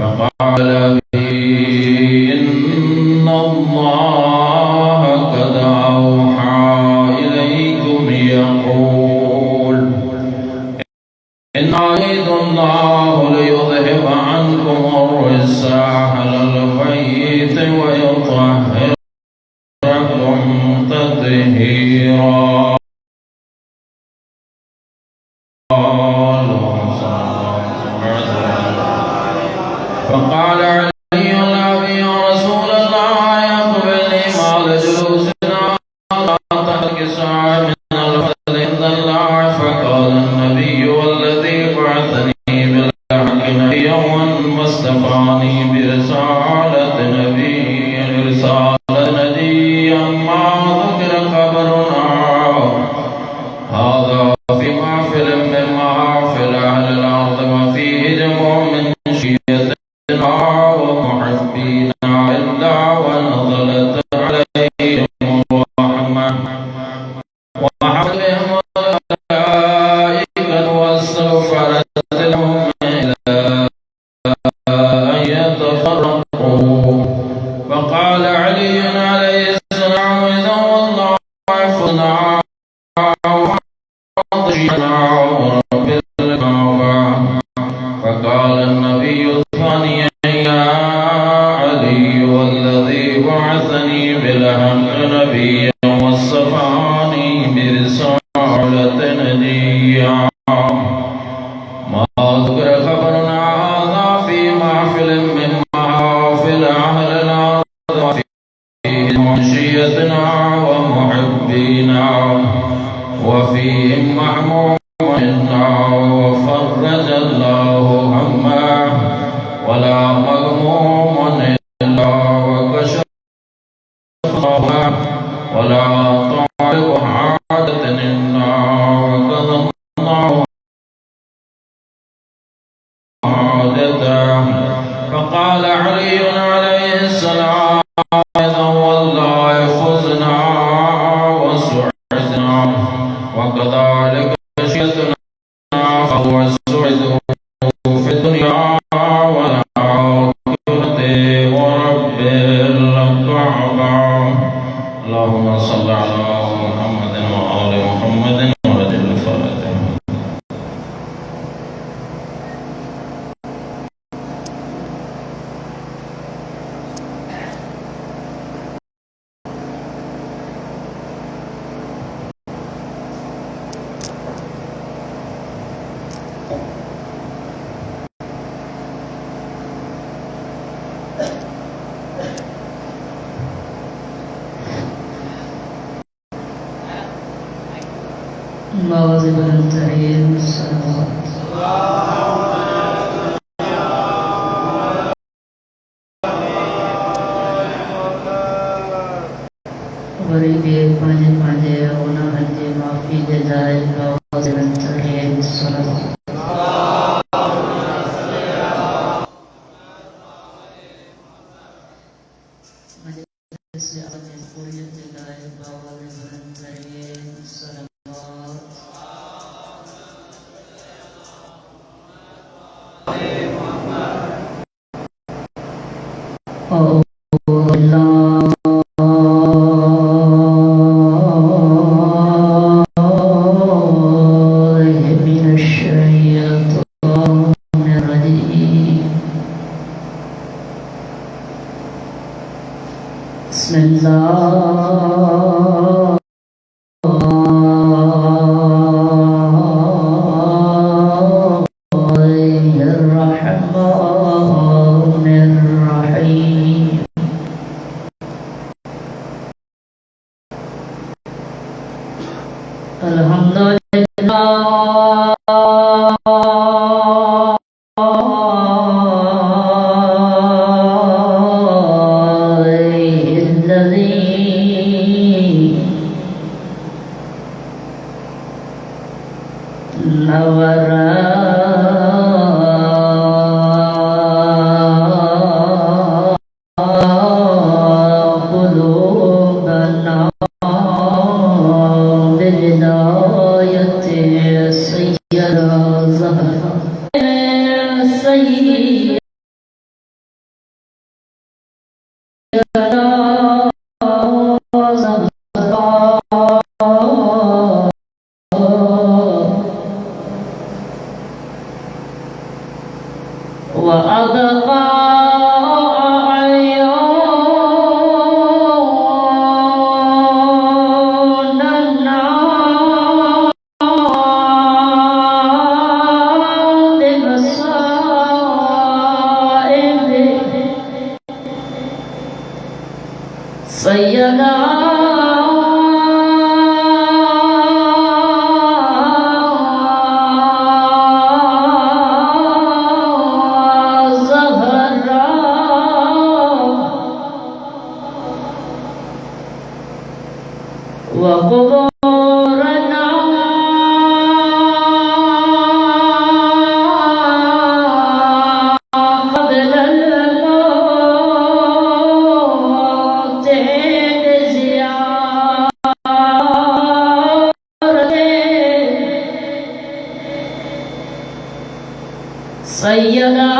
فقال أبي إن الله قد أوحى إليكم يقول إن عيد الله ليذهب عنكم الرجس أهل البيت ويطهركم تطهيرا. فقال علي الأبي يا رسول الله أخبرني ما لجلوسنا تحت ساعة من الفضل عند الله. فقال النبي والذي بعثني بالحق نبيا واصطفاني برسالة نبي ما ذكر خبرنا هذا في محفل من محافل أهل الأرض وفيه جمع من شيعتنا ومحبينا إلا ونزلت عليهم الرحمة وحفظهم الملائكة واستغفرت لهم إلى أن يتفرقوا. فقال علي عليه السلام إذا والله حفظنا وعطشنا ورب الكعبة. فقال النبي ثانيا يا علي والذي بعثني بالحق نبيا واصطفاني برسالة نبيا ما ذكر خبرنا هذا في محفل من محافل أهل الأرض وفيه منشيتنا ومحبينا وفيهم محمومنا وفرج الله همه ولا مغموم إلا وكشف الله ولا طالب حاجة إلا وقضى الله حاجته. فقال علي عليه السلام إذا والله فزنا وسعدنا وكذلك خشيتنا فهو السعد في الدنيا والآخرة ورب الكعبة. اللهم صل على محمد وآل محمد وعلى الفاتحة. مواظب التحية والصلوات. غريبي ماجي ماجي ونا هنجي معفي جزائي مواظب التحية والصلوات. Oh Allah من الشيطان الرجيم. بسم الله الرحمن الرحيم. الحمد لله الذي نور قلوبنا بهداية سيدنا زهرة وأبقى سيدنا زهراء وقبورنا قبل الموت سيدنا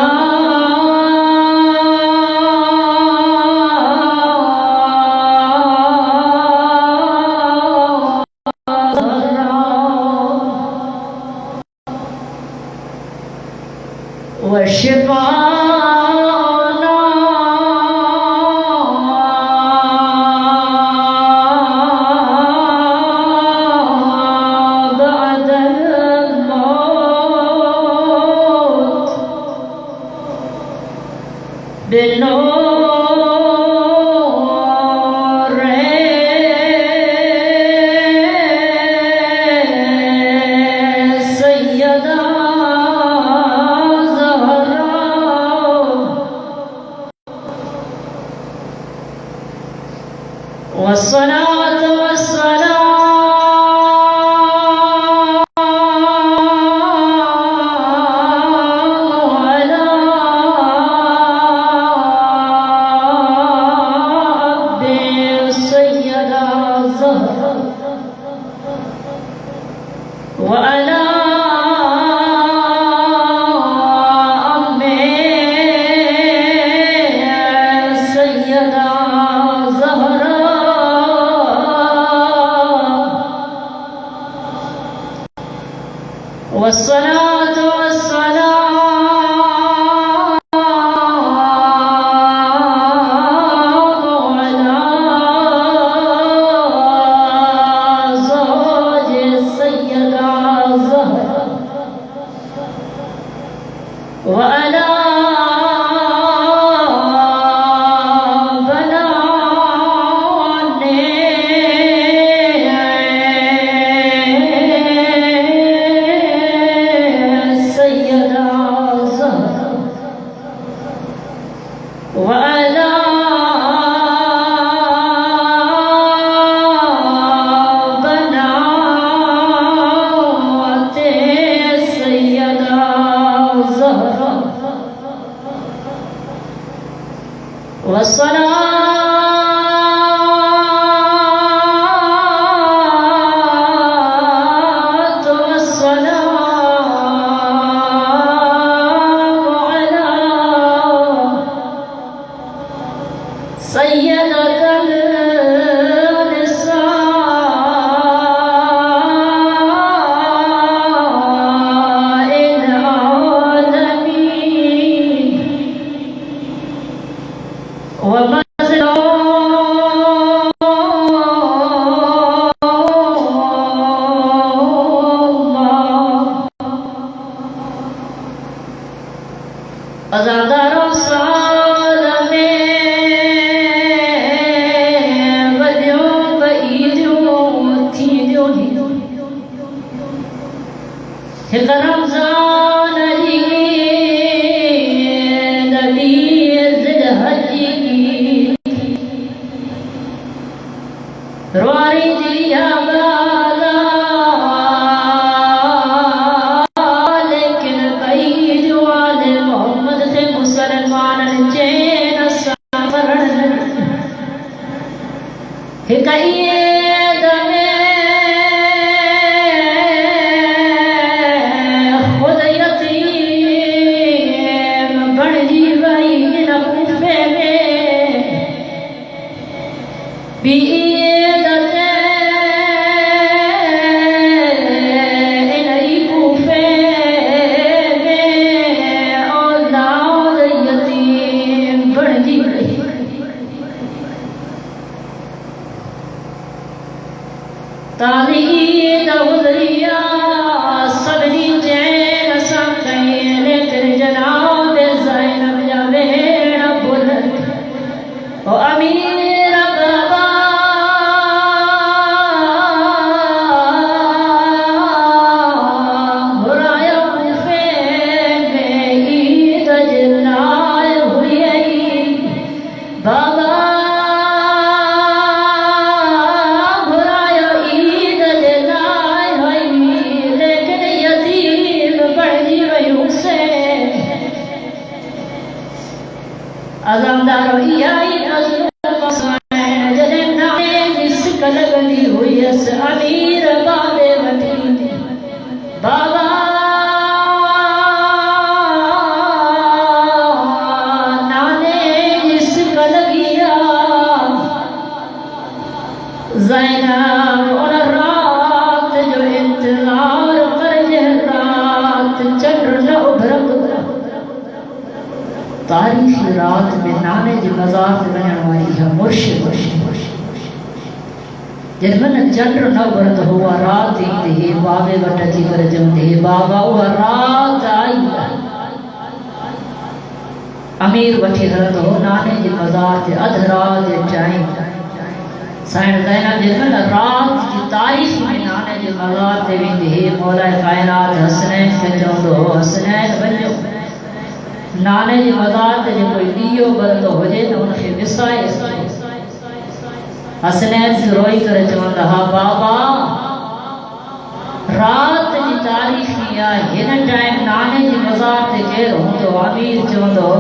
وشفانا بعد الموت بالنور سيدنا زهراء والصلاة والسلام على عبد السيدة زهراء وعلى أم السيدة زهراء والصلاة والسلام على زوج السيدة زهراء وعلى بنات السيدة زهراء وعلى بنات السيدة زهراء والصلاة والسلام على سيدة النساء العالمين أزادار الصالمين بديو بإيديو تيديو هيك رمضان نبي الهدي رواري ديا بالا लेकिन कई जवान मोहम्मद से मुसलमान चैन सावरण कई दमे खुद यतीम बन जी वही न कुफे में भी Allah ताली दौलरिया सगरी जैन संगे लेकर जनाब ज़ैनब या बेड़ा बुलंद ओ अमीर बाबा हुराया मुफे में ईद जलाए हुई बाबा अज़मदारो याई मज़लूम जने नामे जिस कलगली हुई अस अमीर बाबे वठी बाबा नाने जिस कलगिया ज़ैनब उन रात जो इंतज़ार कर रात चंद्र न उभरक तारीखी रात में नाने जी मज़ार ते वञण वारी है मुर्शिद जॾहिं चंड न उभरंदो हुआ रात ईंदी हे बाबे वटि अची करे चवंदी हे बाबा उहा रात आई अमीर वठी हलंदो हो नाने जी मज़ार ते अधु रात जे टाइम साईं ज़ैनब जॾहिं रात जी तारीख़ में नाने जे मज़ार ते वेंदी हे मौलाए काइनात हसनैन खे चवंदो हो हसनैन वञो नाने जी मज़ार ते जो कोई ॾीओ ॿरंदो हुजे त हुनखे विसाए हसनैन खे रोई करे चवंदा हा बाबा रात जी तारीख़ी आहे हिन टाइम नाने जी मज़ार ते केरु हूंदो अमीर चवंदो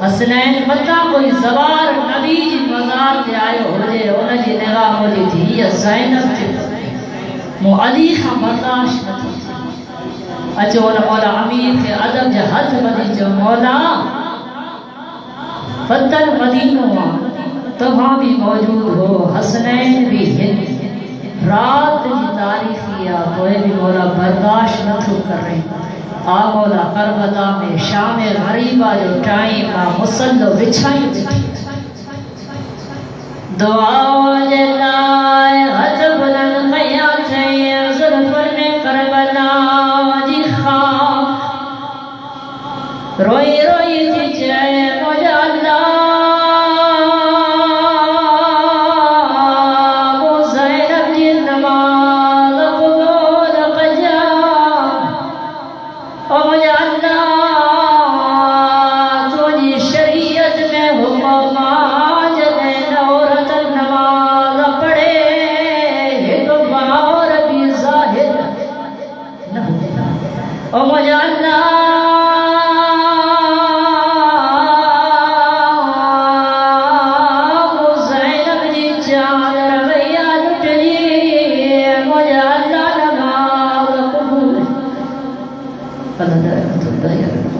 हसनैन मतां कोई ज़वार नबी जी मज़ार ते आयो हुजे हुनजी निगाह मुंहिंजी धीअ ज़ैनब ते मूं अली खां बर्दाश्त न थी अचो न मौला अमीर के अदब जे हथ वधी चो मौला फतन मदीनो तव्हां भी मौजूद हो हसनैन भी हिन रात की तारीखी आ कोई भी मौला बर्दाश्त न थो करे आ मौला करबला में शाम गरीबा जो टाइम आ मुसल्लो बिछाई दुआ जे लाए हथ बुलंद कया थे जुल्फर ने करबला रोई रोई थी चाहे मुझे अल्लाह वो ज़ैनब जी नमाज कबूल कजा और मुझे अल्लाह तुझी शरीयत में हुक्म जने औरत नमाज पढ़े एक बार भी ज़ाहिर न और मुझे अल्लाह Allah